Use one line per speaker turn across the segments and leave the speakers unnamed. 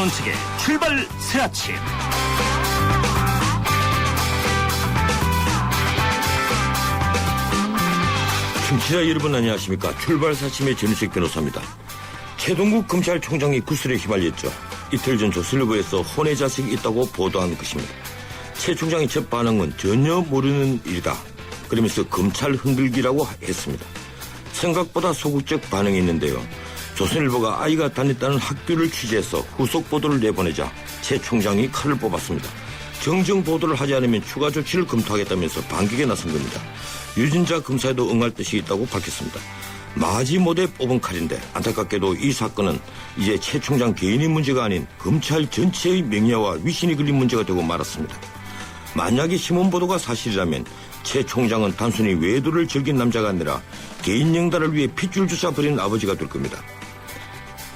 전원책의 출발 새 아침.
청취자 여러분 안녕하십니까. 출발 새 아침의 전원책 변호사입니다. 최동국 검찰총장이 구술에 휘말렸죠. 이틀 전 조선일보에서 혼외 자식이 있다고 보도한 것입니다. 최 총장의 첫 반응은 전혀 모르는 일이다. 그러면서 검찰 흔들기라고 했습니다. 생각보다 소극적 반응이 있는데요. 조선일보가 아이가 다녔다는 학교를 취재해서 후속 보도를 내보내자 최 총장이 칼을 뽑았습니다. 정정 보도를 하지 않으면 추가 조치를 검토하겠다면서 반격에 나선 겁니다. 유진자 검사에도 응할 뜻이 있다고 밝혔습니다. 마지못해 뽑은 칼인데 안타깝게도 이 사건은 이제 최 총장 개인의 문제가 아닌 검찰 전체의 명예와 위신이 걸린 문제가 되고 말았습니다. 만약에 신문보도가 사실이라면 최 총장은 단순히 외도를 즐긴 남자가 아니라 개인 영달을 위해 핏줄조차 버린 아버지가 될 겁니다.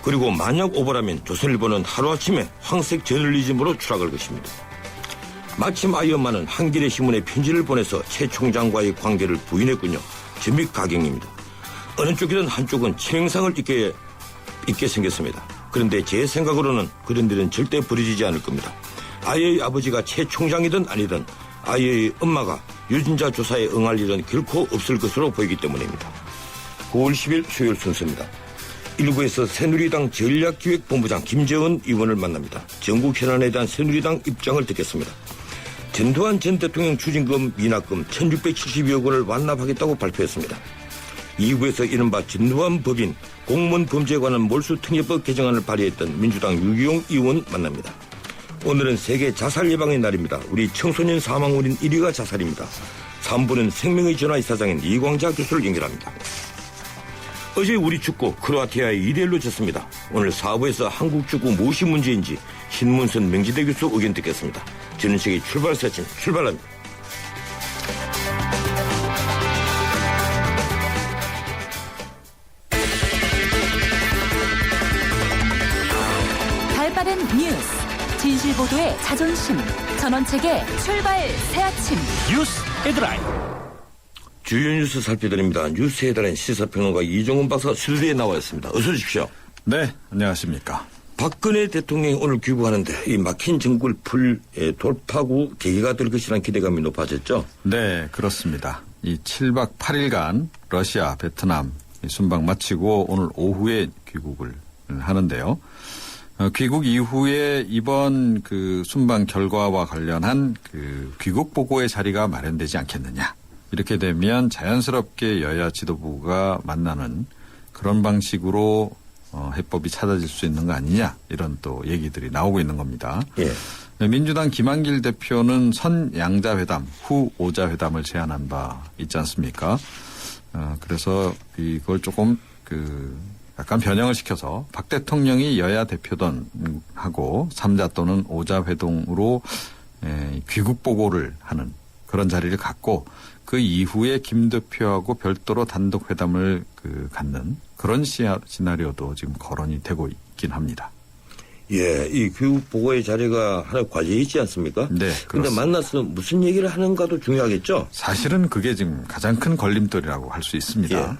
그리고 만약 오보라면 조선일보는 하루아침에 황색 저널리즘으로 추락할 것입니다. 마침 아이 엄마는 한겨레 신문에 편지를 보내서 최 총장과의 관계를 부인했군요. 전믹가경입니다. 어느 쪽이든 한쪽은 치명상을 입게 생겼습니다. 그런데 제 생각으로는 그런 일은 절대 벌어지지 않을 겁니다. 아이의 아버지가 최 총장이든 아니든 아이의 엄마가 유진자 조사에 응할 일은 결코 없을 것으로 보이기 때문입니다. 9월 10일 수요일 순서입니다. 1부에서 새누리당 전략기획본부장 김재원 의원을 만납니다. 전국 현안에 대한 새누리당 입장을 듣겠습니다. 전두환 전 대통령 추징금 미납금 1672억 원을 완납하겠다고 발표했습니다. 2부에서 이른바 전두환 법인 공무원 범죄에 관한 몰수특례법 개정안을 발의했던 민주당 유기용 의원 만납니다. 오늘은 세계 자살 예방의 날입니다. 우리 청소년 사망원인 1위가 자살입니다. 3부는 생명의 전화이사장인 이광자 교수를 연결합니다. 어제 우리 축구 크로아티아에 2대1로 졌습니다. 오늘 4부에서 한국 축구 무엇이 문제인지 신문선 명지대 교수 의견 듣겠습니다. 전원책의 출발 새 아침 출발합니다.
발빠른 뉴스, 진실보도의 자존심, 전원책의 출발 새 아침
뉴스 헤드라인.
주요 뉴스 살펴드립니다. 뉴스 헤드라인 시사평론가 이종훈 박사 스튜디오에 나와 있습니다. 어서 오십시오.
네, 안녕하십니까.
박근혜 대통령이 오늘 귀국하는데 이 막힌 정국을 풀 돌파구 계기가 될 것이라는 기대감이 높아졌죠?
네, 그렇습니다. 이 7박 8일간 러시아, 베트남 순방 마치고 오늘 오후에 귀국을 하는데요. 귀국 이후에 이번 그 순방 결과와 관련한 그 귀국 보고의 자리가 마련되지 않겠느냐. 이렇게 되면 자연스럽게 여야 지도부가 만나는 그런 방식으로 해법이 찾아질 수 있는 거 아니냐 이런 또 얘기들이 나오고 있는 겁니다.
예.
민주당 김한길 대표는 선양자회담 후 오자회담을 제안한 바 있지 않습니까? 그래서 이걸 조금 약간 변형을 시켜서 박 대통령이 여야 대표단하고 3자 또는 오자회동으로 귀국 보고를 하는 그런 자리를 갖고 그 이후에 김 대표하고 별도로 단독 회담을 갖는 그런 시나리오도 지금 거론이 되고 있긴 합니다.
예, 이 귀국 보고의 자리가 하나 관련이 있지 않습니까?
네.
그런데 만나서 무슨 얘기를 하는가도 중요하겠죠?
사실은 그게 지금 가장 큰 걸림돌이라고 할 수 있습니다.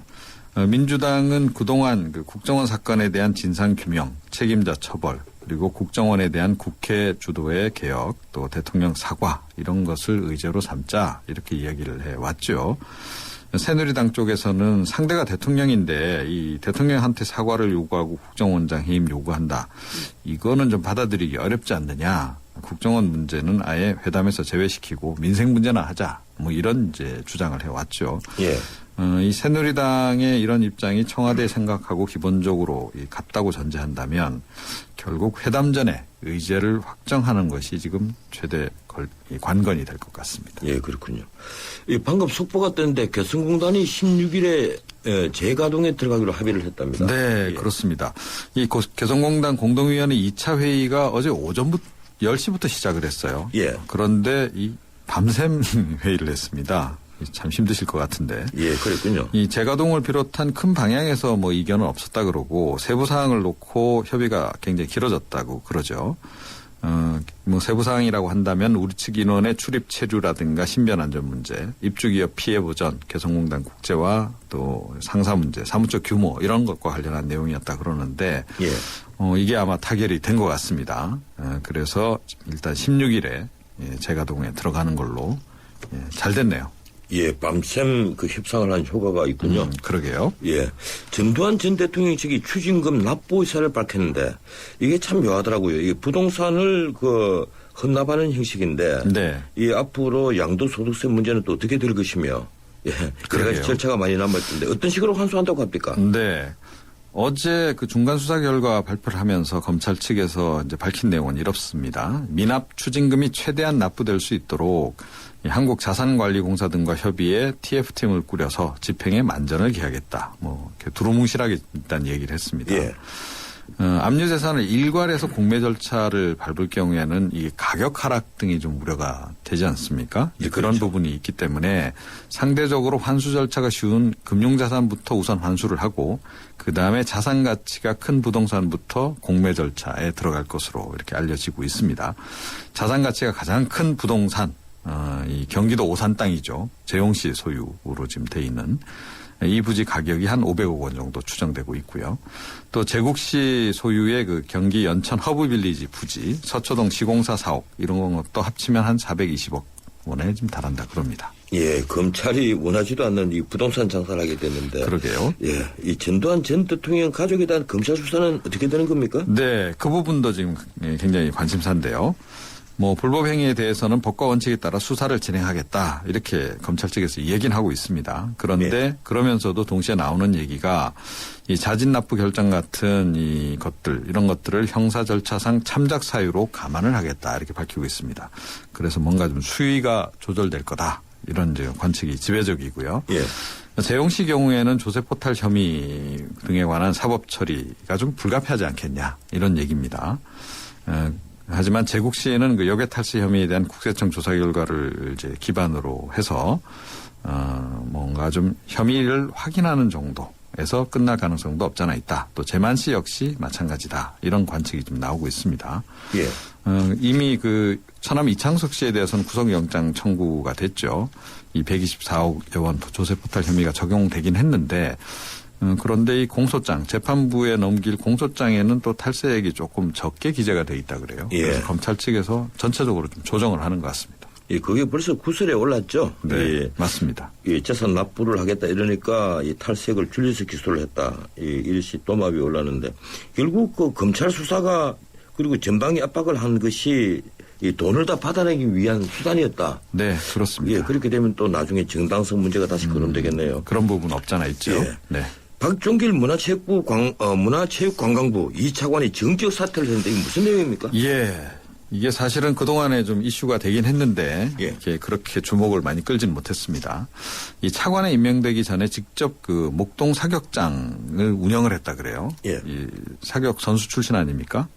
예. 민주당은 그동안 국정원 사건에 대한 진상규명, 책임자 처벌, 그리고 국정원에 대한 국회 주도의 개혁, 또 대통령 사과 이런 것을 의제로 삼자 이렇게 이야기를 해왔죠. 새누리당 쪽에서는 상대가 대통령인데 이 대통령한테 사과를 요구하고 국정원장 해임 요구한다. 이거는 좀 받아들이기 어렵지 않느냐. 국정원 문제는 아예 회담에서 제외시키고 민생 문제나 하자. 뭐 이런 이제 주장을 해왔죠.
예.
이 새누리당의 이런 입장이 청와대 생각하고 기본적으로 같다고 전제한다면 결국 회담 전에 의제를 확정하는 것이 지금 최대 관건이 될 것 같습니다.
예, 그렇군요. 방금 속보가 떴는데 개성공단이 16일에 재가동에 들어가기로 합의를 했답니다.
네,
예.
그렇습니다. 이 개성공단 공동위원회 2차 회의가 어제 오전부터 10시부터 시작을 했어요.
예.
그런데 이 밤샘 회의를 했습니다. 참 힘드실 것 같은데.
예, 그랬군요.
이 재가동을 비롯한 큰 방향에서 뭐 이견은 없었다 그러고 세부 사항을 놓고 협의가 굉장히 길어졌다고 그러죠. 뭐 세부 사항이라고 한다면 우리 측 인원의 출입 체류라든가 신변 안전 문제, 입주기업 피해 보전, 개성공단 국제화, 또 상사 문제, 사무처 규모 이런 것과 관련한 내용이었다 그러는데
예.
이게 아마 타결이 된 것 같습니다. 그래서 일단 16일에 재가동에 들어가는 걸로 잘 됐네요.
예, 밤샘 그 협상을 한 효과가 있군요.
그러게요.
예. 전두환 전 대통령 측이 추징금 납부 의사를 밝혔는데 이게 참 묘하더라고요. 이게 부동산을 헌납하는 형식인데
네.
이 앞으로 양도소득세 문제는 또 어떻게 될 것이며 예. 여러 가지 절차가 많이 남아있는데 어떤 식으로 환수한다고 합니까?
네. 어제 그 중간 수사 결과 발표를 하면서 검찰 측에서 이제 밝힌 내용은 이렇습니다. 미납 추징금이 최대한 납부될 수 있도록 한국자산관리공사 등과 협의해 TF팀을 꾸려서 집행에 만전을 기하겠다. 뭐 이렇게 두루뭉실하게 일단 얘기를 했습니다.
예.
압류재산을 일괄해서 공매 절차를 밟을 경우에는 이 가격 하락 등이 좀 우려가 되지 않습니까?
예,
그런
그렇죠.
부분이 있기 때문에 상대적으로 환수 절차가 쉬운 금융자산부터 우선 환수를 하고 그다음에 자산 가치가 큰 부동산부터 공매 절차에 들어갈 것으로 이렇게 알려지고 있습니다. 자산 가치가 가장 큰 부동산, 이 경기도 오산 땅이죠. 재용시 소유로 지금 돼 있는 이 부지 가격이 한 500억 원 정도 추정되고 있고요. 또 제국시 소유의 그 경기 연천 허브빌리지 부지, 서초동 시공사 사옥 이런 것도 합치면 한 420억 원에 지금 달한다 그럽니다.
예, 검찰이 원하지도 않는 이 부동산 장사를 하게 됐는데.
그러게요.
예, 이 전두환 전 대통령 가족에 대한 검찰 수사는 어떻게 되는 겁니까?
네, 그 부분도 지금 굉장히 관심사인데요. 뭐 불법 행위에 대해서는 법과 원칙에 따라 수사를 진행하겠다 이렇게 검찰 측에서 얘기는 하고 있습니다. 그런데
네.
그러면서도 동시에 나오는 얘기가 이 자진 납부 결정 같은 이 것들 이런 것들을 형사 절차상 참작 사유로 감안을 하겠다 이렇게 밝히고 있습니다. 그래서 뭔가 좀 수위가 조절될 거다 이런 이제 관측이 지배적이고요.
예.
재용시 경우에는 조세 포탈 혐의 등에 관한 사법 처리가 좀 불가피하지 않겠냐 이런 얘기입니다. 하지만 제국시에는 그 역외 탈세 혐의에 대한 국세청 조사 결과를 이제 기반으로 해서 뭔가 좀 혐의를 확인하는 정도에서 끝날 가능성도 없잖아 있다. 또 재만시 역시 마찬가지다. 이런 관측이 좀 나오고 있습니다.
예.
이미 그 처남 이창석 씨에 대해서는 구속영장 청구가 됐죠. 이 124억 원 조세 포탈 혐의가 적용되긴 했는데 그런데 이 공소장, 재판부에 넘길 공소장에는 또 탈세액이 조금 적게 기재가 돼 있다 그래요.
예.
그래서 검찰 측에서 전체적으로 좀 조정을 하는 것 같습니다.
예, 그게 벌써 구설에 올랐죠.
네,
예.
맞습니다.
이 재산 납부를 하겠다 이러니까 이 탈세액을 줄여서 기소를 했다. 이 일시 또마비 올랐는데 결국 그 검찰 수사가 그리고 전방위 압박을 한 것이 이 돈을 다 받아내기 위한 수단이었다.
네, 그렇습니다.
예, 그렇게 되면 또 나중에 정당성 문제가 다시 거론되겠네요.
그런 부분 없잖아 있죠.
예.
네.
박종길 문화체육관광부 2차관이 정적 사퇴를 했는데 이게 무슨 내용입니까?
예. 이게 사실은 그동안에 좀 이슈가 되긴 했는데
예.
이렇게 그렇게 주목을 많이 끌진 못했습니다. 이 차관에 임명되기 전에 직접 그 목동 사격장을 운영을 했다 그래요.
예.
이 사격 선수 출신 아닙니까?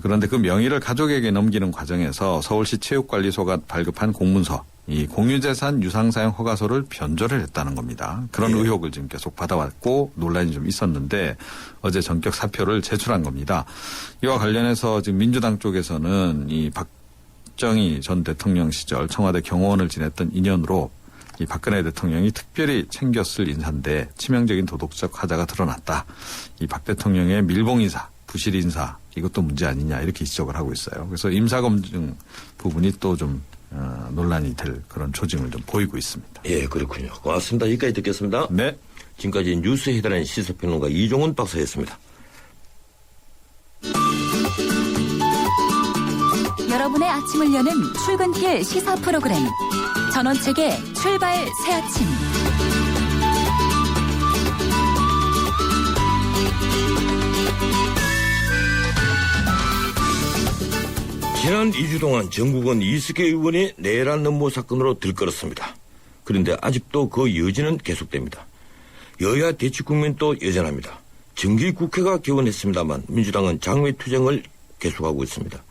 그런데 그 명의를 가족에게 넘기는 과정에서 서울시 체육관리소가 발급한 공문서, 이 공유재산 유상사용 허가서를 변조를 했다는 겁니다. 그런
예.
의혹을 지금 계속 받아왔고 논란이 좀 있었는데 어제 전격 사표를 제출한 겁니다. 이와 관련해서 지금 민주당 쪽에서는 이 박정희 전 대통령 시절 청와대 경호원을 지냈던 인연으로 이 박근혜 대통령이 특별히 챙겼을 인사인데 치명적인 도덕적 하자가 드러났다. 이 박 대통령의 밀봉 인사, 부실 인사 이것도 문제 아니냐 이렇게 지적을 하고 있어요. 그래서 임사검증 부분이 또 좀 논란이 될 그런 조짐을 좀 보이고 있습니다.
예, 그렇군요. 고맙습니다. 여기까지 듣겠습니다.
네.
지금까지 뉴스 헤드라인 시사평론가 이종훈 박사였습니다.
여러분의 아침을 여는 출근길 시사 프로그램 전원책의 출발 새아침.
지난 2주 동안 전국은 이승계 의원이 내란 음모 사건으로 들끓었습니다. 그런데 아직도 그 여지는 계속됩니다. 여야 대치 국면도 여전합니다. 정기국회가 개원했습니다만 민주당은 장외투쟁을 계속하고 있습니다.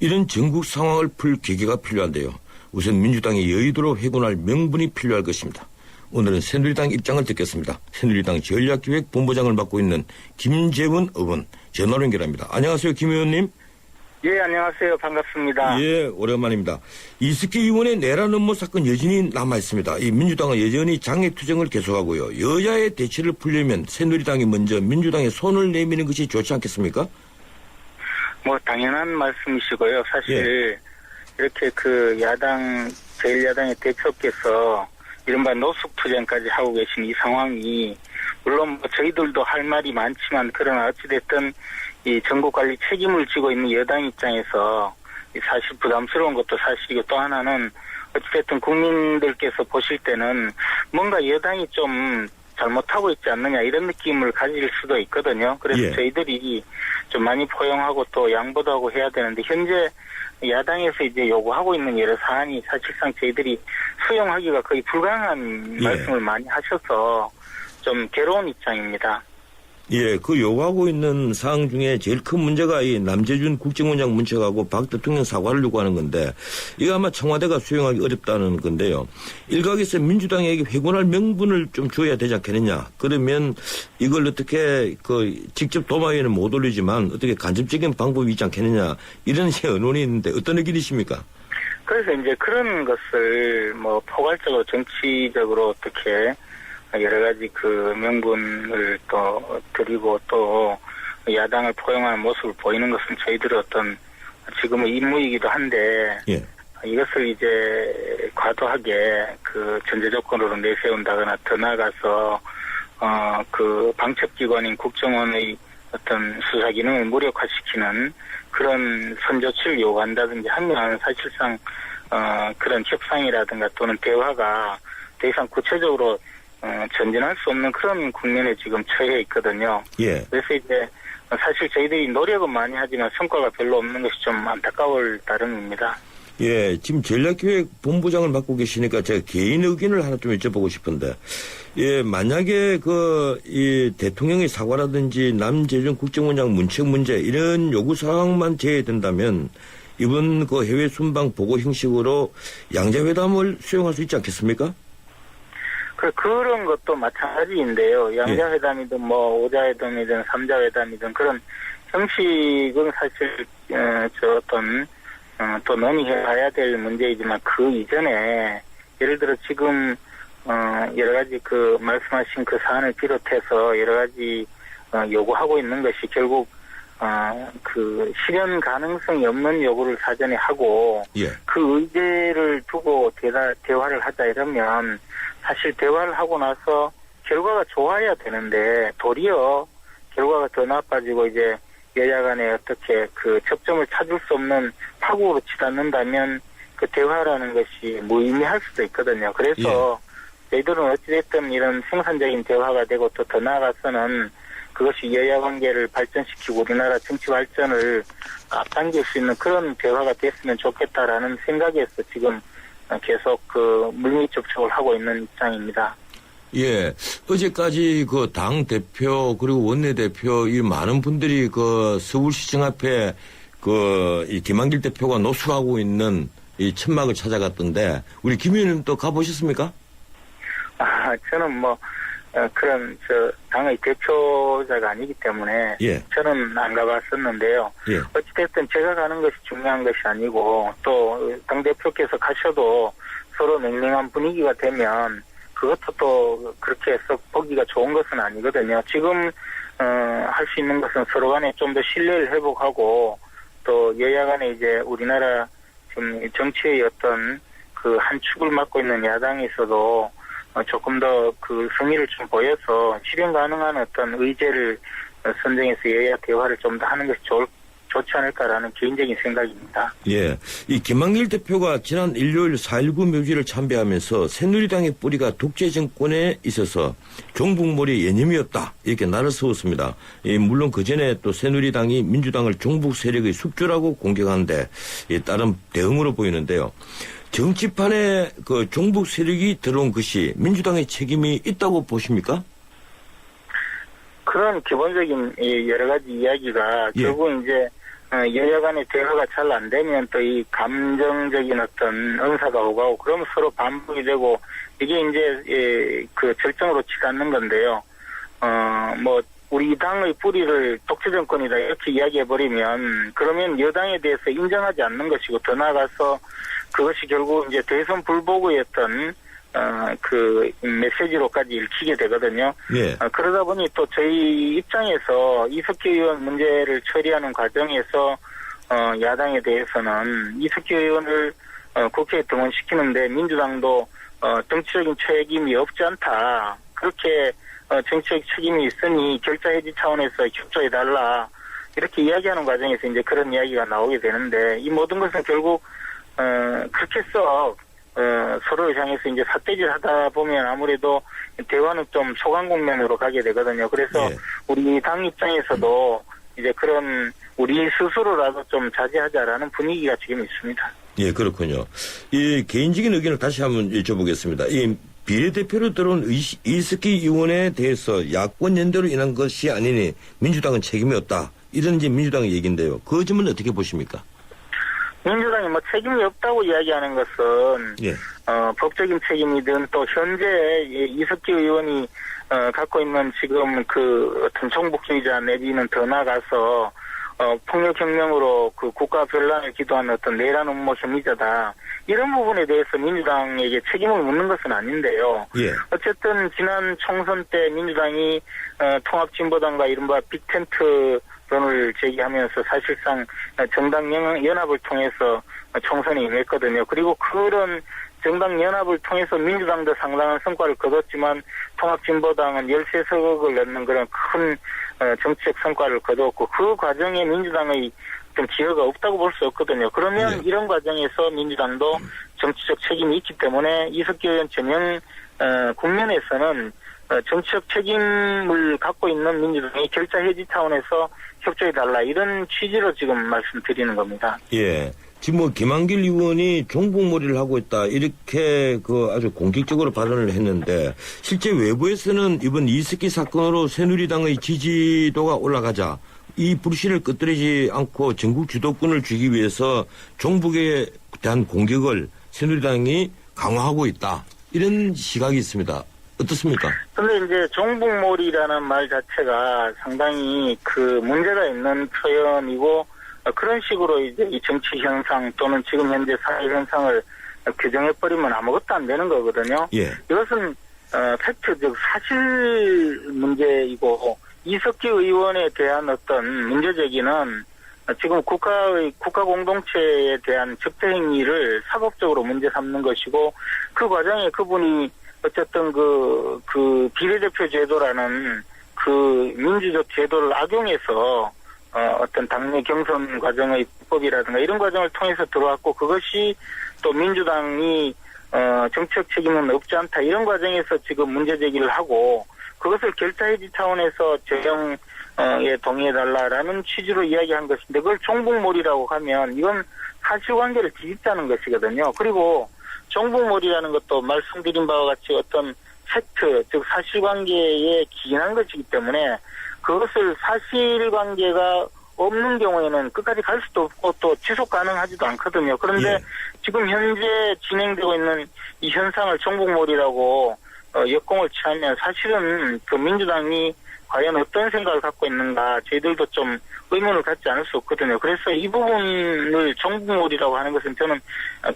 이런 전국 상황을 풀 계기가 필요한데요. 우선 민주당이 여의도로 회군할 명분이 필요할 것입니다. 오늘은 새누리당 입장을 듣겠습니다. 새누리당 전략기획본부장을 맡고 있는 김재원 의원 전화로 연결합니다. 안녕하세요, 김 의원님.
예, 안녕하세요. 반갑습니다.
예, 오랜만입니다. 이스키 의원의 내란 음모 사건 여전히 남아있습니다. 이 민주당은 여전히 장애투쟁을 계속하고요. 여야의 대치를 풀려면 새누리당이 먼저 민주당에 손을 내미는 것이 좋지 않겠습니까?
뭐 당연한 말씀이시고요. 사실 이렇게 그 야당 제1야당의 대표께서 이른바 노숙투쟁까지 하고 계신 이 상황이 물론 뭐 저희들도 할 말이 많지만 그러나 어찌됐든 이 정부관리 책임을 지고 있는 여당 입장에서 사실 부담스러운 것도 사실이고 또 하나는 어찌됐든 국민들께서 보실 때는 뭔가 여당이 좀 잘못하고 있지 않느냐 이런 느낌을 가질 수도 있거든요. 그래서
예.
저희들이 좀 많이 포용하고 또 양보도 하고 해야 되는데 현재 야당에서 이제 요구하고 있는 여러 사안이 사실상 저희들이 수용하기가 거의 불가능한
예.
말씀을 많이 하셔서 좀 괴로운 입장입니다.
예, 그 요구하고 있는 사항 중에 제일 큰 문제가 이 남재준 국정원장 문책하고 박 대통령 사과를 요구하는 건데 이거 아마 청와대가 수용하기 어렵다는 건데요. 일각에서 민주당에게 회군할 명분을 좀 줘야 되지 않겠느냐. 그러면 이걸 어떻게 직접 도마위에는 못 올리지만 어떻게 간접적인 방법이 있지 않겠느냐. 이런 언론이 있는데 어떤 의견이십니까?
그래서 이제 그런 것을 뭐 포괄적으로 정치적으로 어떻게 여러 가지 그 명분을 또 드리고 또 야당을 포용하는 모습을 보이는 것은 저희들의 어떤 지금의 임무이기도 한데
예.
이것을 이제 과도하게 그 전제 조건으로 내세운다거나 더 나아가서 그 방첩기관인 국정원의 어떤 수사 기능을 무력화시키는 그런 선조치를 요구한다든지 하면 사실상 그런 협상이라든가 또는 대화가 더 이상 구체적으로 전진할 수 없는 그런 국면에 지금 처해 있거든요.
예.
그래서 이제 사실 저희들이 노력은 많이 하지만 성과가 별로 없는 것이 좀 안타까울 따름입니다.
예, 지금 전략기획본부장을 맡고 계시니까 제가 개인 의견을 하나 좀 여쭤보고 싶은데, 예, 만약에 이 대통령의 사과라든지 남재준 국정원장 문책 문제 이런 요구사항만 제외된다면 이번 그 해외 순방 보고 형식으로 양자회담을 수용할 수 있지 않겠습니까?
그런 것도 마찬가지인데요. 양자회담이든 뭐 오자회담이든 삼자회담이든 그런 형식은 사실 또 논의해봐야 될 문제이지만 그 이전에 예를 들어 지금 여러 가지 그 말씀하신 그 사안을 비롯해서 여러 가지 요구하고 있는 것이 결국 그 실현 가능성이 없는 요구를 사전에 하고
예.
그 의제를 두고 대화를 하자 이러면 사실 대화를 하고 나서 결과가 좋아야 되는데 도리어 결과가 더 나빠지고 이제 여야 간에 어떻게 그 접점을 찾을 수 없는 파국으로 치닫는다면 그 대화라는 것이 무의미할 수도 있거든요. 그래서 저희들은 어찌됐든 이런 생산적인 대화가 되고 또 더 나아가서는 그것이 여야 관계를 발전시키고 우리나라 정치 발전을 앞당길 수 있는 그런 대화가 됐으면 좋겠다라는 생각에서 지금 계속 그 물밑 접촉을 하고 있는 입장입니다.
예, 어제까지 그 당 대표 그리고 원내대표 이 많은 분들이 그 서울시청 앞에 이 김한길 대표가 노숙하고 있는 이 천막을 찾아갔던데 우리 김 의원님 또 가보셨습니까?
저는 뭐 그런 당의 대표자가 아니기 때문에
예.
저는 안 가봤었는데요.
예.
어찌됐든 제가 가는 것이 중요한 것이 아니고 또 당대표께서 가셔도 서로 냉랭한 분위기가 되면 그것도 또 그렇게 해서 보기가 좋은 것은 아니거든요. 지금 할 수 있는 것은 서로 간에 좀 더 신뢰를 회복하고 또 여야 간에 이제 우리나라 지금 정치의 어떤 그 한 축을 맡고 있는 야당에서도 조금 더 그 성의를 좀 보여서 실현 가능한 어떤 의제를 선정해서 여야 대화를 좀 더 하는 것이 좋지 않을까라는 개인적인 생각입니다.
예. 이 김한길 대표가 지난 일요일 4.19 묘지를 참배하면서 새누리당의 뿌리가 독재 정권에 있어서 종북몰이 예념이었다. 이렇게 날을 세웠습니다. 물론 그 전에 또 새누리당이 민주당을 종북 세력의 숙주라고 공격하는데 다른 대응으로 보이는데요. 정치판에 그 종북 세력이 들어온 것이 민주당의 책임이 있다고 보십니까?
그런 기본적인 여러 가지 이야기가 결국 이제 여야 간의 대화가 잘 안 되면 또 이 감정적인 어떤 언사가 오가고 그러면 서로 반복이 되고 이게 이제 그 절정으로 치닫는 건데요. 뭐 우리 당의 뿌리를 독재 정권이다 이렇게 이야기해버리면 그러면 여당에 대해서 인정하지 않는 것이고 더 나아가서 그것이 결국 이제 대선 불복이었던 그 메시지로까지 읽히게 되거든요.
예.
그러다 보니 또 저희 입장에서 이석기 의원 문제를 처리하는 과정에서 야당에 대해서는 이석기 의원을 국회에 등원시키는데 민주당도 정치적인 책임이 없지 않다. 그렇게 정치적 책임이 있으니 결자 해지 차원에서 협조해달라. 이렇게 이야기하는 과정에서 이제 그런 이야기가 나오게 되는데 이 모든 것은 결국 그렇게 써 서로를 향해서 이제 삿대질 하다 보면 아무래도 대화는 좀 소강 국면으로 가게 되거든요. 그래서
예.
우리 당 입장에서도 이제 그런 우리 스스로라도 좀 자제하자라는 분위기가 지금 있습니다.
예, 그렇군요. 이 개인적인 의견을 다시 한번 여쭤보겠습니다. 이 비례대표로 들어온 이석기 의원에 대해서 야권 연대로 인한 것이 아니니 민주당은 책임이 없다. 이런 이제 민주당의 얘기인데요. 그 점은 어떻게 보십니까?
민주당이 뭐 책임이 없다고 이야기하는 것은
예.
법적인 책임이든 또 현재 이석기 의원이 갖고 있는 지금 그 어떤 정복주의자 내지는 더 나아가서 폭력혁명으로 그 국가 변란을 기도한 어떤 내란 음모 혐의자다. 이런 부분에 대해서 민주당에게 책임을 묻는 것은 아닌데요.
예.
어쨌든 지난 총선 때 민주당이 통합진보당과 이른바 빅텐트론을 제기하면서 사실상 정당 연합을 통해서 총선에 임했거든요. 그리고 그런 정당 연합을 통해서 민주당도 상당한 성과를 거뒀지만 통합진보당은 13석을 넣는 그런 큰 정치적 성과를 거뒀고 그 과정에 민주당의 좀 기여가 없다고 볼 수 없거든요. 그러면
네.
이런 과정에서 민주당도 정치적 책임이 있기 때문에 이석기 의원 전형 국면에서는 정치적 책임을 갖고 있는 민주당이 결자 해지 차원에서 협조해달라 이런 취지로 지금 말씀드리는 겁니다.
예. 지금 뭐 김한길 의원이 종북몰이를 하고 있다 이렇게 그 아주 공격적으로 발언을 했는데 실제 외부에서는 이번 이석기 사건으로 새누리당의 지지도가 올라가자 이 불씨를 끄트리지 않고 전국 주도권을 주기 위해서 종북에 대한 공격을 새누리당이 강화하고 있다 이런 시각이 있습니다. 어떻습니까?
근데 이제 종북몰이라는 말 자체가 상당히 그 문제가 있는 표현이고 그런 식으로 이제 이 정치 현상 또는 지금 현재 사회 현상을 규정해버리면 아무것도 안 되는 거거든요.
예. 이것은
팩트, 즉 사실 문제이고 이석기 의원에 대한 어떤 문제제기는 지금 국가 공동체에 대한 적대 행위를 사법적으로 문제 삼는 것이고 그 과정에 그분이 어쨌든 그 비례대표 제도라는 그 민주적 제도를 악용해서 어떤 당내 경선 과정의 불법이라든가 이런 과정을 통해서 들어왔고 그것이 또 민주당이 정책 책임은 없지 않다 이런 과정에서 지금 문제 제기를 하고 그것을 결자 해지 차원에서 재형에 동의해달라라는 취지로 이야기한 것인데 그걸 종북몰이라고 하면 이건 사실관계를 뒤집자는 것이거든요. 그리고 종북몰이라는 것도 말씀드린 바와 같이 어떤 팩트, 즉 사실관계에 기인한 것이기 때문에 그것을 사실관계가 없는 경우에는 끝까지 갈 수도 없고 또 지속 가능하지도 않거든요. 그런데 지금 현재 진행되고 있는 이 현상을 종북몰이라고 역공을 취하면 사실은 그 민주당이 과연 어떤 생각을 갖고 있는가 저희들도 좀 의문을 갖지 않을 수 없거든요. 그래서 이 부분을 종북몰이라고 하는 것은 저는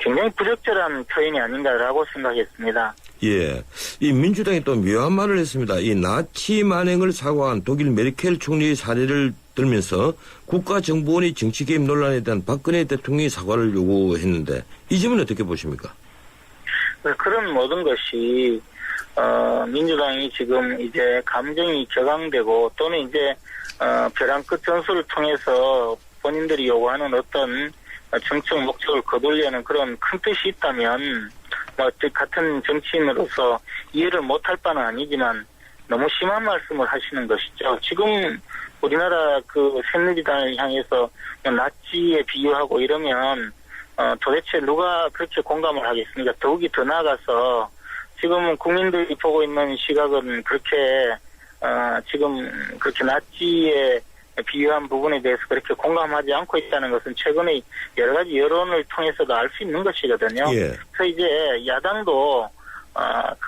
굉장히 부적절한 표현이 아닌가라고 생각했습니다.
예. 이 민주당이 또 묘한 말을 했습니다. 이 나치 만행을 사과한 독일 메르켈 총리의 사례를 들면서 국가정보원의 정치 개입 논란에 대한 박근혜 대통령이 사과를 요구했는데 이 점은 어떻게 보십니까?
그런 모든 것이 민주당이 지금 이제 감정이 격앙되고 또는 이제 벼랑 끝 전술을 통해서 본인들이 요구하는 어떤 정책 목적을 거두려는 그런 큰 뜻이 있다면 같은 정치인으로서 이해를 못할 바는 아니지만 너무 심한 말씀을 하시는 것이죠. 지금 우리나라 그 새누리당을 향해서 나치에 비유하고 이러면 도대체 누가 그렇게 공감을 하겠습니까? 더욱이 더 나아가서 지금 국민들이 보고 있는 시각은 그렇게 지금 그렇게 나치에 비유한 부분에 대해서 그렇게 공감하지 않고 있다는 것은 최근에 여러 가지 여론을 통해서도 알 수 있는 것이거든요.
예.
그래서 이제 야당도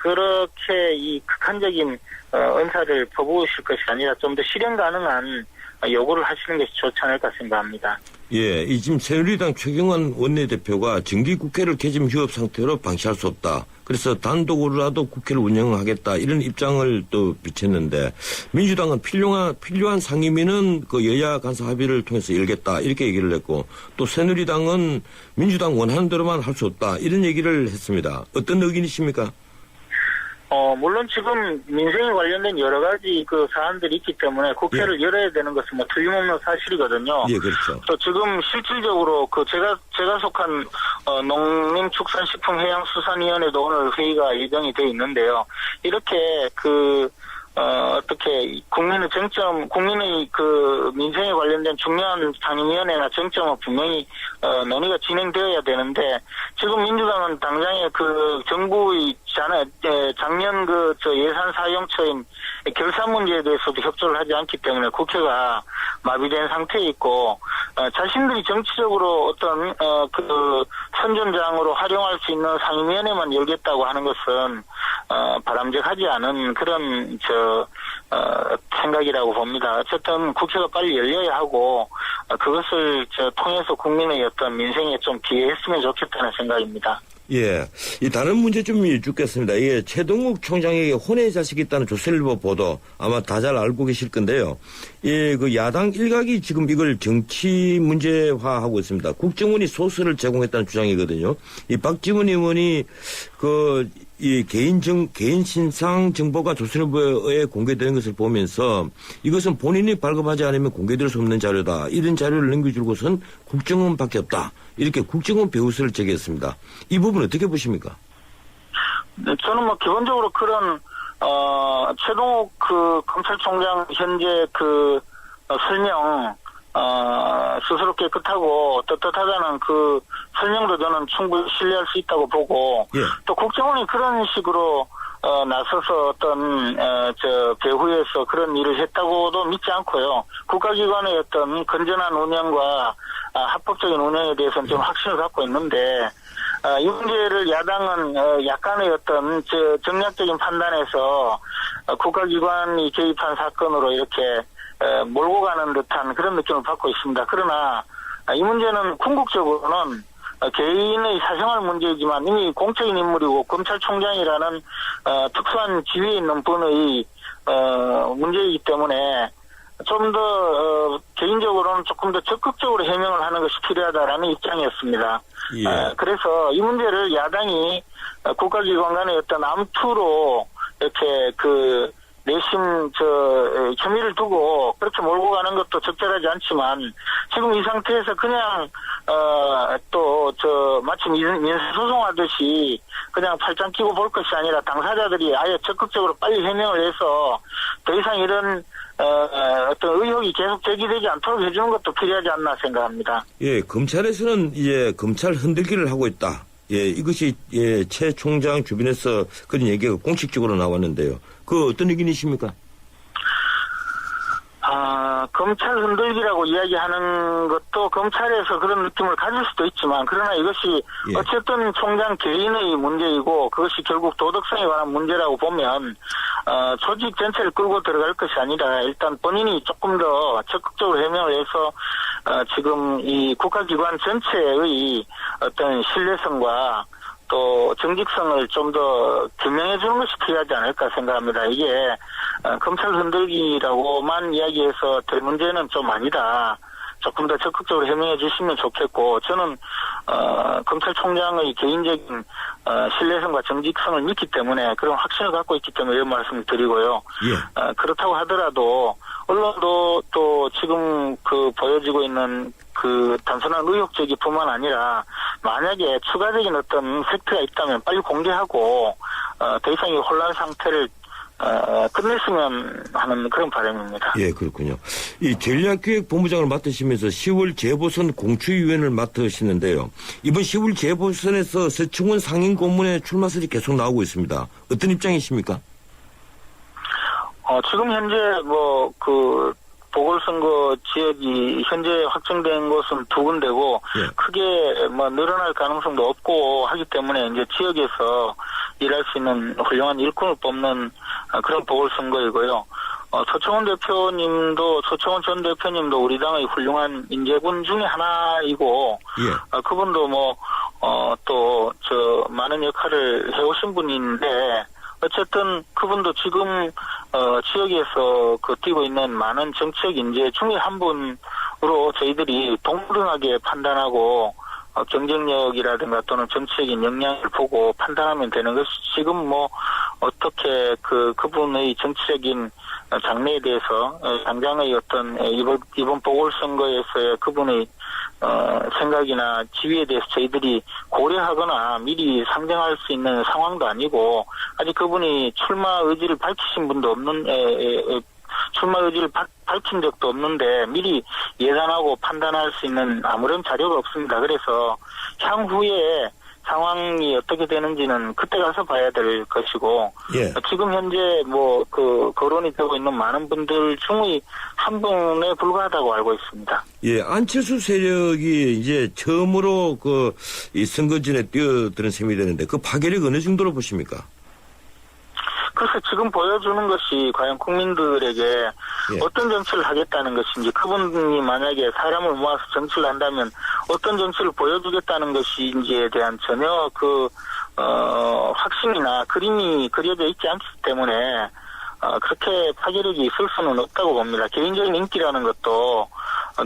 그렇게 이 극한적인 언사를 퍼부으실 것이 아니라 좀 더 실현 가능한 요구를 하시는 것이 좋지 않을까 생각합니다.
예, 이 지금 새누리당 최경환 원내대표가 정기국회를 개점 휴업 상태로 방치할 수 없다. 그래서 단독으로라도 국회를 운영하겠다 이런 입장을 또 비쳤는데 민주당은 필요한 상임위는 그 여야 간사 합의를 통해서 열겠다 이렇게 얘기를 했고 또 새누리당은 민주당 원하는 대로만 할 수 없다 이런 얘기를 했습니다. 어떤 의견이십니까?
물론 지금 민생에 관련된 여러 가지 그 사안들이 있기 때문에 국회를 열어야 되는 것은 뭐 틀림없는 사실이거든요.
예, 그렇죠.
또 지금 실질적으로 그 제가 속한 농림축산식품해양수산위원회도 오늘 회의가 예정이 돼 있는데요. 이렇게 어떻게 국민의 그 민생에 관련된 중요한 상임위원회나 쟁점은 분명히 논의가 진행되어야 되는데 지금 민주당은 당장에 그 정부의 작년 예산 사용처인 결산 문제에 대해서도 협조를 하지 않기 때문에 국회가 마비된 상태에 있고 자신들이 정치적으로 어떤 선전장으로 활용할 수 있는 상임위원회만 열겠다고 하는 것은 바람직하지 않은 그런 생각이라고 봅니다. 어쨌든 국회가 빨리 열려야 하고 그것을 통해서 국민의 어떤 민생에 좀 기여했으면 좋겠다는 생각입니다.
예, 이 다른 문제 좀 여쭙겠습니다. 이게 최동욱 총장에게 혼외 자식이 있다는 조선일보 보도 아마 다 잘 알고 계실 건데요. 예, 그 야당 일각이 지금 이걸 정치 문제화하고 있습니다. 국정원이 소스를 제공했다는 주장이거든요. 이 박지원 의원이 이 개인 신상 정보가 조선일보에 공개되는 것을 보면서 이것은 본인이 발급하지 않으면 공개될 수 없는 자료다. 이런 자료를 넘겨주고선 국정원밖에 없다. 이렇게 국정원 배후설을 제기했습니다. 이 부분 어떻게 보십니까?
네, 저는 기본적으로 그런 최동욱 검찰총장 현재 설명 스스로 깨끗하고 떳떳하다는 그 설명도 저는 충분히 신뢰할 수 있다고 보고
예.
또 국정원이 그런 식으로 나서서 어떤 배후에서 그런 일을 했다고도 믿지 않고요. 국가기관의 어떤 건전한 운영과 합법적인 운영에 대해서는 좀 확신을 갖고 있는데 이 문제를 야당은 약간의 어떤 정략적인 판단에서 국가기관이 개입한 사건으로 이렇게 몰고 가는 듯한 그런 느낌을 받고 있습니다. 그러나 이 문제는 궁극적으로는 개인의 사생활 문제이지만 이미 공적인 인물이고 검찰총장이라는 특수한 지위에 있는 분의 문제이기 때문에 좀 더 개인적으로는 조금 더 적극적으로 해명을 하는 것이 필요하다라는 입장이었습니다.
예.
그래서 이 문제를 야당이 국가기관 간의 어떤 암투로 이렇게 내심 혐의를 두고 그렇게 몰고 가는 것도 적절하지 않지만 지금 이 상태에서 그냥 마치 민사소송하듯이 그냥 팔짱 끼고 볼 것이 아니라 당사자들이 아예 적극적으로 빨리 해명을 해서 더 이상 이런 어떤 의혹이 계속 제기되지 않도록 해주는 것도 필요하지 않나 생각합니다.
예, 검찰에서는 이제 검찰 흔들기를 하고 있다. 예, 이것이 최 총장 주변에서 그런 얘기가 공식적으로 나왔는데요. 그 어떤 의견이십니까?
검찰 흔들기라고 이야기하는 것도 검찰에서 그런 느낌을 가질 수도 있지만 그러나 이것이
예.
어쨌든 총장 개인의 문제이고 그것이 결국 도덕성에 관한 문제라고 보면 조직 전체를 끌고 들어갈 것이 아니라 일단 본인이 조금 더 적극적으로 해명을 해서 지금 이 국가기관 전체의 어떤 신뢰성과 또 정직성을 좀 더 규명해 주는 것이 필요하지 않을까 생각합니다. 이게 검찰 흔들기라고만 이야기해서 될 문제는 좀 아니다. 조금 더 적극적으로 해명해 주시면 좋겠고 저는 검찰총장의 개인적인 신뢰성과 정직성을 믿기 때문에 그런 확신을 갖고 있기 때문에 이런 말씀을 드리고요.
예.
그렇다고 하더라도 언론도 또 지금 보여지고 있는 단순한 의혹 제기뿐만 아니라 만약에 추가적인 어떤 팩트가 있다면 빨리 공개하고 더 이상의 혼란 상태를 끝냈으면 하는 그런 바람입니다.
예, 그렇군요. 이 전략기획본부장을 맡으시면서 10월 재보선 공추위원을 맡으시는데요. 이번 10월 재보선에서 서청원 상임고문의 출마설이 계속 나오고 있습니다. 어떤 입장이십니까?
지금 현재 보궐선거 지역이 현재 확정된 곳은 2군데고
예.
크게 뭐 늘어날 가능성도 없고 하기 때문에 이제 지역에서 일할 수 있는 훌륭한 일꾼을 뽑는 그런 보궐선거이고요. 서청원 전 대표님도 우리 당의 훌륭한 인재군 중에 하나이고,
예.
그분도 많은 역할을 해오신 분인데, 어쨌든 그분도 지금, 지역에서 뛰고 있는 많은 정치적 인재 중에 한 분으로 저희들이 동등하게 판단하고, 경쟁력이라든가 또는 정치적인 역량을 보고 판단하면 되는 것이 지금 어떻게 그분의 정치적인 장래에 대해서 당장의 어떤 이번 보궐선거에서의 그분의 생각이나 지위에 대해서 저희들이 고려하거나 미리 상정할 수 있는 상황도 아니고 아직 그분이 출마 의지를 밝히신 분도 없는 출마 의지를 밝힌 적도 없는데 미리 예단하고 판단할 수 있는 아무런 자료가 없습니다. 그래서 향후에 상황이 어떻게 되는지는 그때 가서 봐야 될 것이고,
예.
지금 현재 거론이 되고 있는 많은 분들 중의 한 분에 불과하다고 알고 있습니다.
예, 안철수 세력이 이제 처음으로 이 선거전에 뛰어드는 셈이 되는데 그 파괴력 어느 정도로 보십니까?
그래서 지금 보여주는 것이 과연 국민들에게
예.
어떤 정치를 하겠다는 것인지, 그분이 만약에 사람을 모아서 정치를 한다면 어떤 정치를 보여주겠다는 것인지에 대한 전혀 확신이나 그림이 그려져 있지 않기 때문에 그렇게 파괴력이 있을 수는 없다고 봅니다. 개인적인 인기라는 것도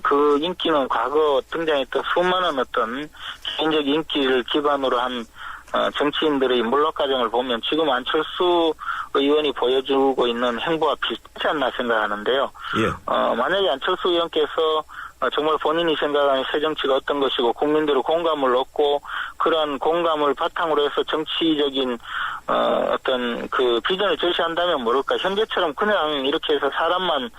그 인기는 과거 등장했던 수많은 어떤 개인적 인기를 기반으로 한 정치인들의 물러 과정을 보면 지금 안철수 의원이 보여주고 있는 행보와 비슷하지 않나 생각하는데요.
예.
만약에 안철수 의원께서 정말 본인이 생각하는 새 정치가 어떤 것이고 국민들의 공감을 얻고 그런 공감을 바탕으로 해서 정치적인 어떤 비전을 제시한다면 모를까. 현재처럼 그냥 이렇게 해서 사람만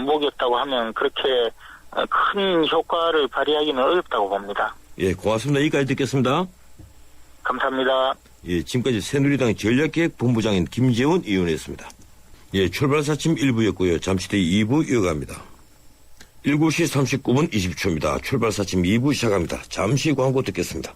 모으겠다고 하면 그렇게 큰 효과를 발휘하기는 어렵다고 봅니다.
예, 고맙습니다. 여기까지 듣겠습니다.
감사합니다.
예, 지금까지 새누리당 전략기획본부장인 김재원 의원이었습니다. 예, 출발사침 1부였고요. 잠시 뒤 2부 이어갑니다. 7시 39분 20초입니다. 출발사침 2부 시작합니다. 잠시 광고 듣겠습니다.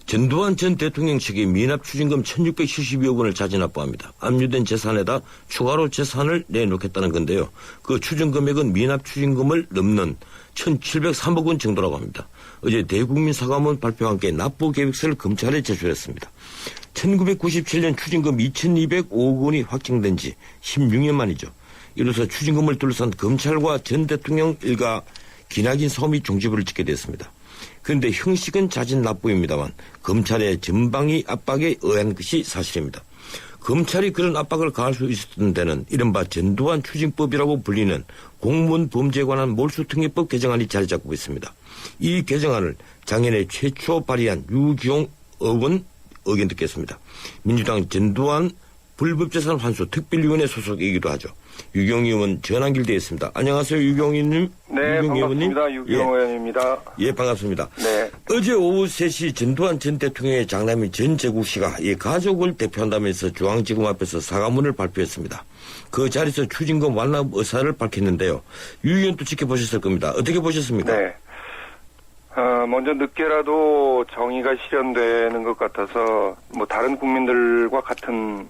전두환 전 대통령 측이 미납 추징금 1672억 원을 자진 납부합니다. 압류된 재산에다 추가로 재산을 내놓겠다는 건데요. 그 추징 금액은 미납 추징금을 넘는 1703억 원 정도라고 합니다. 어제 대국민 사과문 발표와 함께 납부 계획서를 검찰에 제출했습니다. 1997년 추징금 2205억 원이 확정된 지 16년 만이죠. 이로써 추징금을 둘러싼 검찰과 전 대통령 일가 기나긴 싸움이 종지부를 찍게 됐습니다. 그런데 형식은 자진 납부입니다만 검찰의 전방위 압박에 의한 것이 사실입니다. 검찰이 그런 압박을 가할 수 있었던 데는 이른바 전두환 추징법이라고 불리는 공무원 범죄에 관한 몰수특례법 개정안이 자리 잡고 있습니다. 이 개정안을 작년에 최초 발의한 유기용 의원 의견 듣겠습니다. 민주당 전두환 불법재산 환수 특별위원회 소속이기도 하죠. 유경 의원 전화 연결되어 있습니다. 안녕하세요, 유경 의원님.
네, 반갑습니다. 유경 의원입니다.
예, 반갑습니다.
네.
어제 오후 3시 전두환 전 대통령의 장남인 전재국 씨가 이 가족을 대표한다면서 중앙지검 앞에서 사과문을 발표했습니다. 그 자리에서 추징금 완납 의사를 밝혔는데요. 유 의원도 지켜보셨을 겁니다. 어떻게 보셨습니까?
네. 먼저 늦게라도 정의가 실현되는 것 같아서 다른 국민들과 같은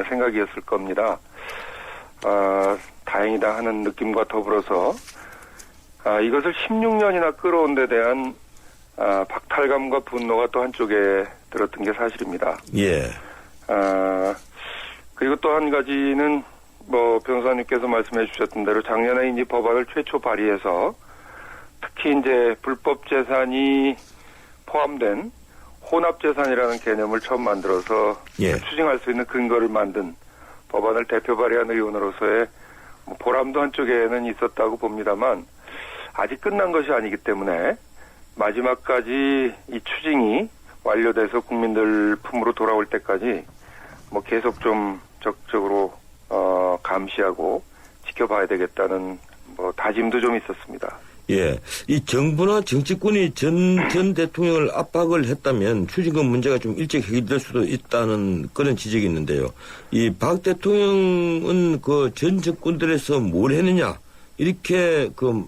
생각이었을 겁니다. 다행이다 하는 느낌과 더불어서 이것을 16년이나 끌어온 데 대한 박탈감과 분노가 또 한쪽에 들었던 게 사실입니다.
예.
그리고 또 한 가지는 변호사님께서 말씀해 주셨던 대로 작년에 이제 법안을 최초 발의해서 특히 이제 불법 재산이 포함된 혼합 재산이라는 개념을 처음 만들어서
예.
추징할 수 있는 근거를 만든 법안을 대표 발의한 의원으로서의 보람도 한쪽에는 있었다고 봅니다만 아직 끝난 것이 아니기 때문에 마지막까지 이 추징이 완료돼서 국민들 품으로 돌아올 때까지 계속 좀 적극적으로 감시하고 지켜봐야 되겠다는 다짐도 좀 있었습니다.
예. 이 정부나 정치권이 전 대통령을 압박을 했다면 추징금 문제가 좀 일찍 해결될 수도 있다는 그런 지적이 있는데요. 이 박 대통령은 전 정권들에서 뭘 했느냐, 이렇게 그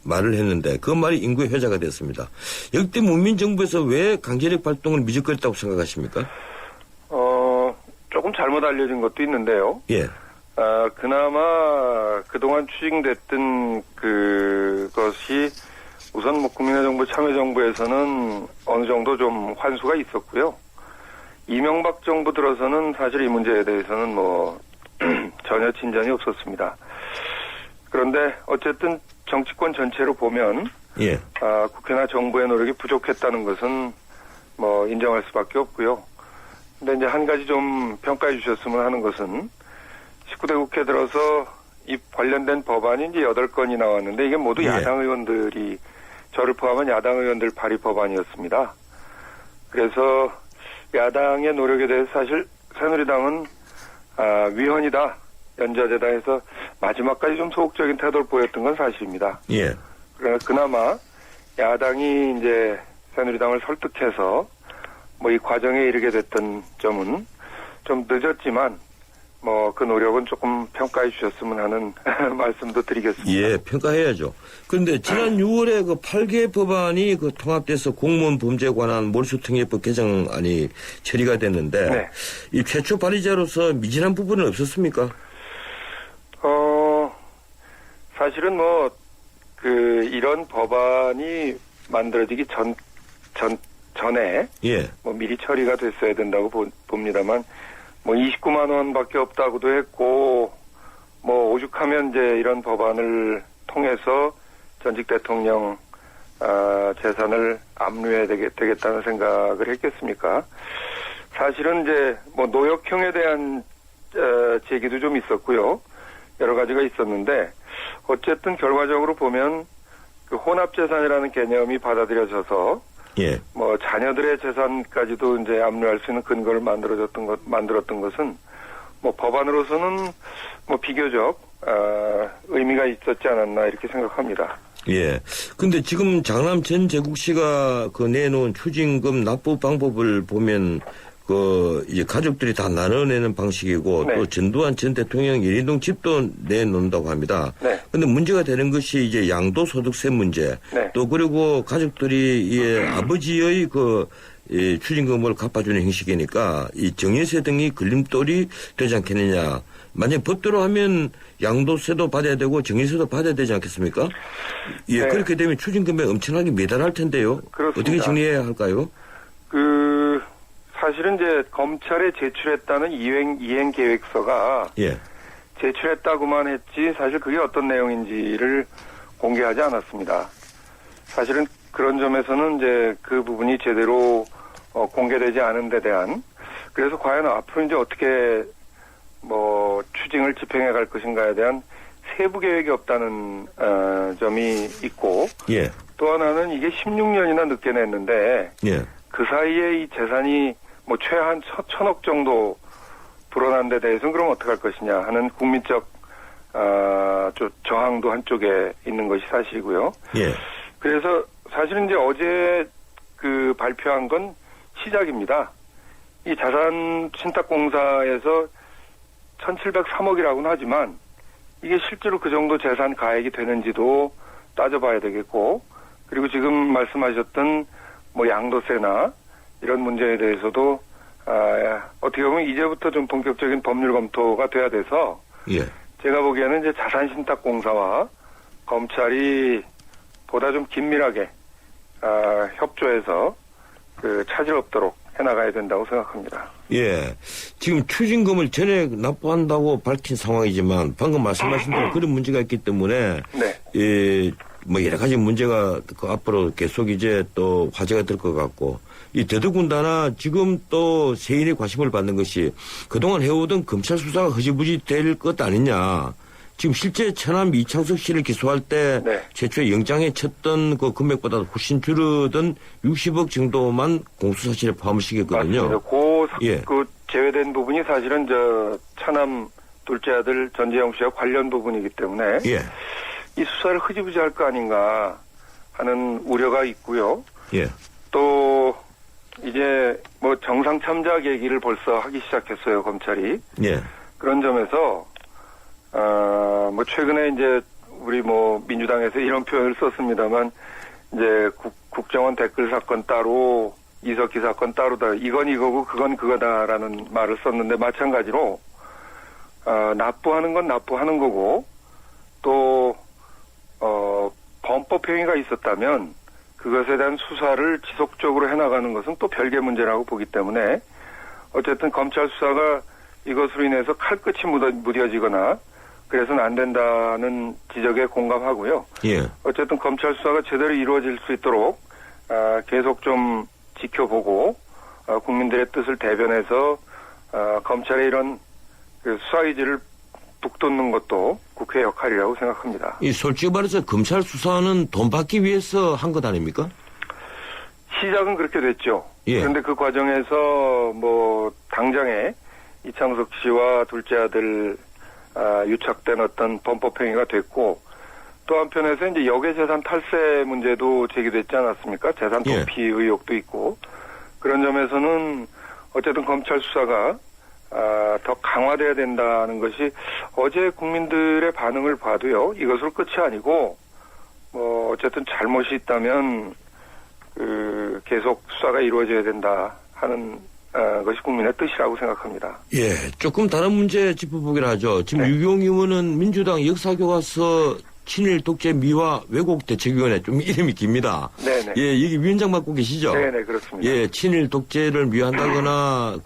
말을 했는데 그 말이 인구의 회자가 됐습니다. 역대 문민정부에서 왜 강제력 발동을 미적거렸다고 생각하십니까?
조금 잘못 알려진 것도 있는데요.
예.
그나마 그동안 추진됐던 그것이 우선 뭐 국민의 정부 참여정부에서는 어느 정도 좀 환수가 있었고요. 이명박 정부 들어서는 사실 이 문제에 대해서는 뭐 전혀 진전이 없었습니다. 그런데 어쨌든 정치권 전체로 보면
예.
국회나 정부의 노력이 부족했다는 것은 뭐 인정할 수밖에 없고요. 근데 이제 한 가지 좀 평가해 주셨으면 하는 것은 19대 국회 들어서 이 관련된 법안이 이제 8건이 나왔는데 이게 모두
예.
야당 의원들이 저를 포함한 야당 의원들 발의 법안이었습니다. 그래서 야당의 노력에 대해서 사실 새누리당은 위헌이다, 연좌제다 해서 마지막까지 좀 소극적인 태도를 보였던 건 사실입니다.
예.
그러나 그나마 야당이 이제 새누리당을 설득해서 뭐 이 과정에 이르게 됐던 점은 좀 늦었지만 뭐 그 노력은 조금 평가해 주셨으면 하는 말씀도 드리겠습니다.
예, 평가해야죠. 그런데 지난 6월에 그 8개 법안이 그 통합돼서 공무원 범죄에 관한 몰수특례법 개정안이 처리가 됐는데
네.
이 최초 발의자로서 미진한 부분은 없었습니까?
사실은 뭐 이런 법안이 만들어지기 전에
예.
뭐 미리 처리가 됐어야 된다고 봅니다만 뭐 29만 원밖에 없다고도 했고 뭐 오죽하면 이제 이런 법안을 통해서 전직 대통령 재산을 압류해야 되겠다는 생각을 했겠습니까? 사실은 이제 뭐 노역형에 대한 제기도 좀 있었고요. 여러 가지가 있었는데 어쨌든 결과적으로 보면 그 혼합재산이라는 개념이 받아들여져서
예.
뭐 자녀들의 재산까지도 이제 압류할 수 있는 근거를 만들었던 것은 뭐 법안으로서는 뭐 비교적 의미가 있었지 않았나 이렇게 생각합니다.
예. 근데 지금 장남 전 제국씨가 그 내놓은 추징금 납부 방법을 보면 그 이제 가족들이 다 나눠내는 방식이고
네.
또 전두환 전 대통령 일인동 집도 내놓는다고 합니다.
네.
근데 문제가 되는 것이 이제 양도소득세 문제.
네.
또 그리고 가족들이 아버지의 그 추징금을 갚아주는 형식이니까 이 정예세 등이 걸림돌이 되지 않겠느냐. 만약 법대로 하면 양도세도 받아야 되고 정예세도 받아야 되지 않겠습니까? 예,
네.
그렇게 되면 추징금에 엄청나게 매달할 텐데요.
그렇습니다.
어떻게 정리해야 할까요?
사실은 이제 검찰에 제출했다는 이행 계획서가
예.
제출했다고만 했지 사실 그게 어떤 내용인지를 공개하지 않았습니다. 사실은 그런 점에서는 이제 그 부분이 제대로 공개되지 않은 데 대한 그래서 과연 앞으로 이제 어떻게 뭐 추징을 집행해 갈 것인가에 대한 세부 계획이 없다는 점이 있고
예.
또 하나는 이게 16년이나 늦게 냈는데
예.
그 사이에 이 재산이 뭐 최한 1,000억 정도 불어난 데 대해서는 그럼 어떻게 할 것이냐 하는 국민적 저항도 한쪽에 있는 것이 사실이고요.
예.
그래서 사실은 이제 어제 그 발표한 건 시작입니다. 이 자산신탁공사에서 1,703억이라고는 하지만 이게 실제로 그 정도 재산 가액이 되는지도 따져봐야 되겠고 그리고 지금 말씀하셨던 뭐 양도세나 이런 문제에 대해서도 어떻게 보면 이제부터 좀 본격적인 법률 검토가 돼야 돼서
예.
제가 보기에는 이제 자산신탁공사와 검찰이 보다 좀 긴밀하게 협조해서 그 차질 없도록 해나가야 된다고 생각합니다.
예. 지금 추징금을 전액 납부한다고 밝힌 상황이지만 방금 말씀하신 대로 그런 문제가 있기 때문에
네.
뭐 여러 가지 문제가 그 앞으로 계속 이제 또 화제가 될 것 같고 이 더더군다나 지금 또 세인의 관심을 받는 것이 그동안 해오던 검찰 수사가 흐지부지 될 것 아니냐. 지금 실제 처남 이창석 씨를 기소할 때
네.
최초에 영장에 쳤던 그 금액보다 훨씬 줄어든 60억 정도만 공수사실에 포함을 시켰거든요.
맞습니다.
예.
그 제외된 부분이 사실은 저 차남 둘째 아들 전재영 씨와 관련 부분이기 때문에
예.
이 수사를 흐지부지 할 거 아닌가 하는 우려가 있고요.
예.
또 이제 뭐 정상 참작 얘기를 벌써 하기 시작했어요, 검찰이.
예.
그런 점에서 뭐 최근에 이제 우리 뭐 민주당에서 이런 표현을 썼습니다만 이제 국정원 댓글 사건 따로 이석기 사건 따로다. 이건 이거고 그건 그거다라는 말을 썼는데 마찬가지로 납부하는 건 납부하는 거고 또 범법 행위가 있었다면 그것에 대한 수사를 지속적으로 해나가는 것은 또 별개 문제라고 보기 때문에 어쨌든 검찰 수사가 이것으로 인해서 칼끝이 무뎌지거나 그래서는 안 된다는 지적에 공감하고요.
예.
어쨌든 검찰 수사가 제대로 이루어질 수 있도록 계속 좀 지켜보고 국민들의 뜻을 대변해서 검찰의 이런 그 수사 의지를 북돋는 것도 국회의 역할이라고 생각합니다.
이 솔직히 말해서 검찰 수사는 돈 받기 위해서 한 것 아닙니까?
시작은 그렇게 됐죠.
예.
그런데 그 과정에서 뭐 당장에 이창석 씨와 둘째 아들 유착된 어떤 범법 행위가 됐고 또 한편에서 이제 역외 재산 탈세 문제도 제기됐지 않았습니까? 재산 도피 의혹도 있고 그런 점에서는 어쨌든 검찰 수사가 더 강화돼야 된다는 것이 어제 국민들의 반응을 봐도요. 이것으로 끝이 아니고 뭐 어쨌든 잘못이 있다면 계속 수사가 이루어져야 된다 하는 것이 국민의 뜻이라고 생각합니다.
예, 조금 다른 문제 짚어보기로 하죠. 지금 유경 의원은 민주당 역사교과서 친일 독재 미화 왜곡 대책위원회 좀 이름이 깁니다.
네네.
예, 여기 위원장 맡고 계시죠?
네네, 그렇습니다.
예, 친일 독재를 미화한다거나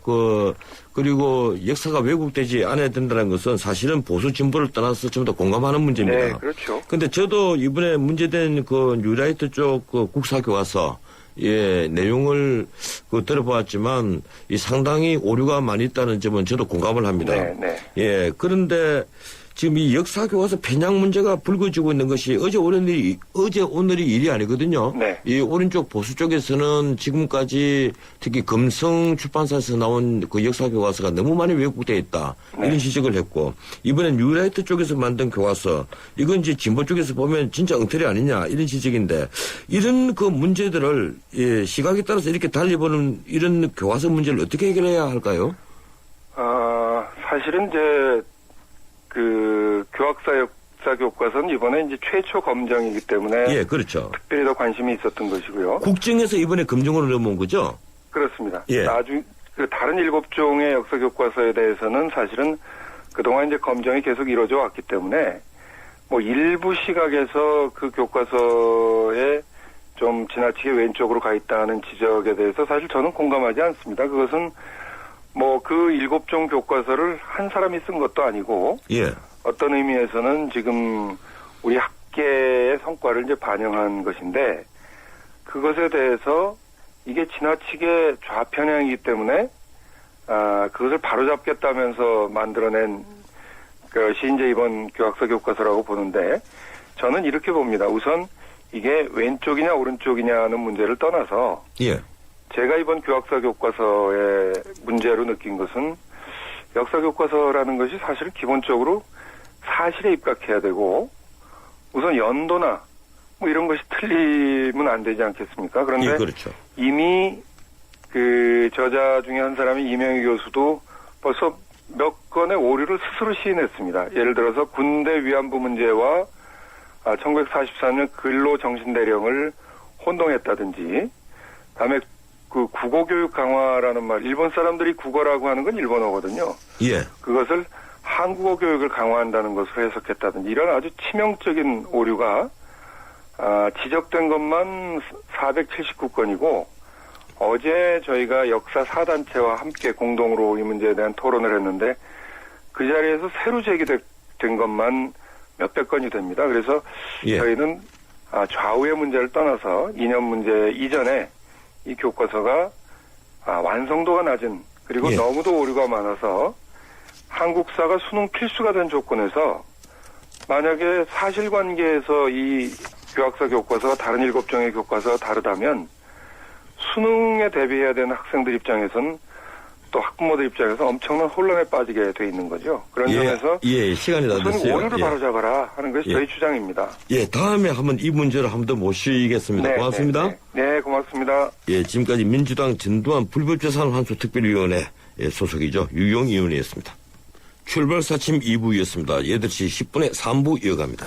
그리고 역사가 왜곡되지 않아야 된다는 것은 사실은 보수 진보를 떠나서 전부 다 공감하는 문제입니다.
네, 그렇죠.
근데 저도 이번에 문제된 그 뉴라이트 쪽 그 국사교과서 예, 내용을 들어보았지만 이 상당히 오류가 많이 있다는 점은 저도 공감을 합니다.
네.
예, 그런데 지금 이 역사교과서 편향 문제가 불거지고 있는 것이 어제 오늘이 일이 아니거든요.
네.
이 오른쪽 보수 쪽에서는 지금까지 특히 금성 출판사에서 나온 그 역사교과서가 너무 많이 왜곡되어 있다.
네.
이런 지적을 했고 이번엔 뉴라이트 쪽에서 만든 교과서 이건 이제 진보 쪽에서 보면 진짜 엉터리 아니냐 이런 지적인데 이런 그 문제들을 예, 시각에 따라서 이렇게 달리보는 이런 교과서 문제를 어떻게 해결해야 할까요?
사실은 이제 교학사 역사 교과서는 이번에 이제 최초 검정이기 때문에
예, 그렇죠.
특별히 더 관심이 있었던 것이고요.
국정에서 이번에 검정으로 넘어온 거죠?
그렇습니다.
예.
다른 7종의 역사 교과서에 대해서는 사실은 그동안 이제 검정이 계속 이루어져 왔기 때문에 뭐 일부 시각에서 그 교과서에 좀 지나치게 왼쪽으로 가 있다는 지적에 대해서 사실 저는 공감하지 않습니다. 그것은 뭐 그 7종 교과서를 한 사람이 쓴 것도 아니고
예.
어떤 의미에서는 지금 우리 학계의 성과를 이제 반영한 것인데 그것에 대해서 이게 지나치게 좌편향이기 때문에 그것을 바로잡겠다면서 만들어낸 것이 이제 이번 교학서 교과서라고 보는데 저는 이렇게 봅니다. 우선 이게 왼쪽이냐 오른쪽이냐는 문제를 떠나서
예.
제가 이번 교학서 교과서의 문제로 느낀 것은 역사 교과서라는 것이 사실 기본적으로 사실에 입각해야 되고 우선 연도나 뭐 이런 것이 틀리면 안 되지 않겠습니까? 그런데
예, 그렇죠.
이미 그 저자 중에 한 사람이 이명희 교수도 벌써 몇 건의 오류를 스스로 시인했습니다. 예를 들어서 군대 위안부 문제와 1944년 근로정신대령을 혼동했다든지 다음에 그 국어교육 강화라는 말, 일본 사람들이 국어라고 하는 건 일본어거든요.
예. 그것을
한국어 교육을 강화한다는 것으로 해석했다든지 이런 아주 치명적인 오류가 지적된 것만 479건이고 어제 저희가 역사 4단체와 함께 공동으로 이 문제에 대한 토론을 했는데 그 자리에서 새로 제기된 것만 몇백 건이 됩니다. 그래서
예.
저희는 좌우의 문제를 떠나서 이념 문제 이전에 이 교과서가 완성도가 낮은 그리고
예.
너무도 오류가 많아서 한국사가 수능 필수가 된 조건에서 만약에 사실관계에서 이 교학사 교과서가 다른 7종의 교과서가 다르다면 수능에 대비해야 되는 학생들 입장에서는 또 학부모들 입장에서 엄청난 혼란에 빠지게 돼 있는 거죠. 그런 점에서
시간이 다
우선
됐어요.
오류를 바로잡아라 하는 것이 저희 주장입니다.
예, 다음에 한번 이 문제를 한번 더 모시겠습니다. 고맙습니다.
네, 고맙습니다.
예, 지금까지 민주당 전두환 불법재산 환수 특별위원회 소속이죠. 유용 의원이었습니다. 출발사침 2부였습니다. 8시 10분에 3부 이어갑니다.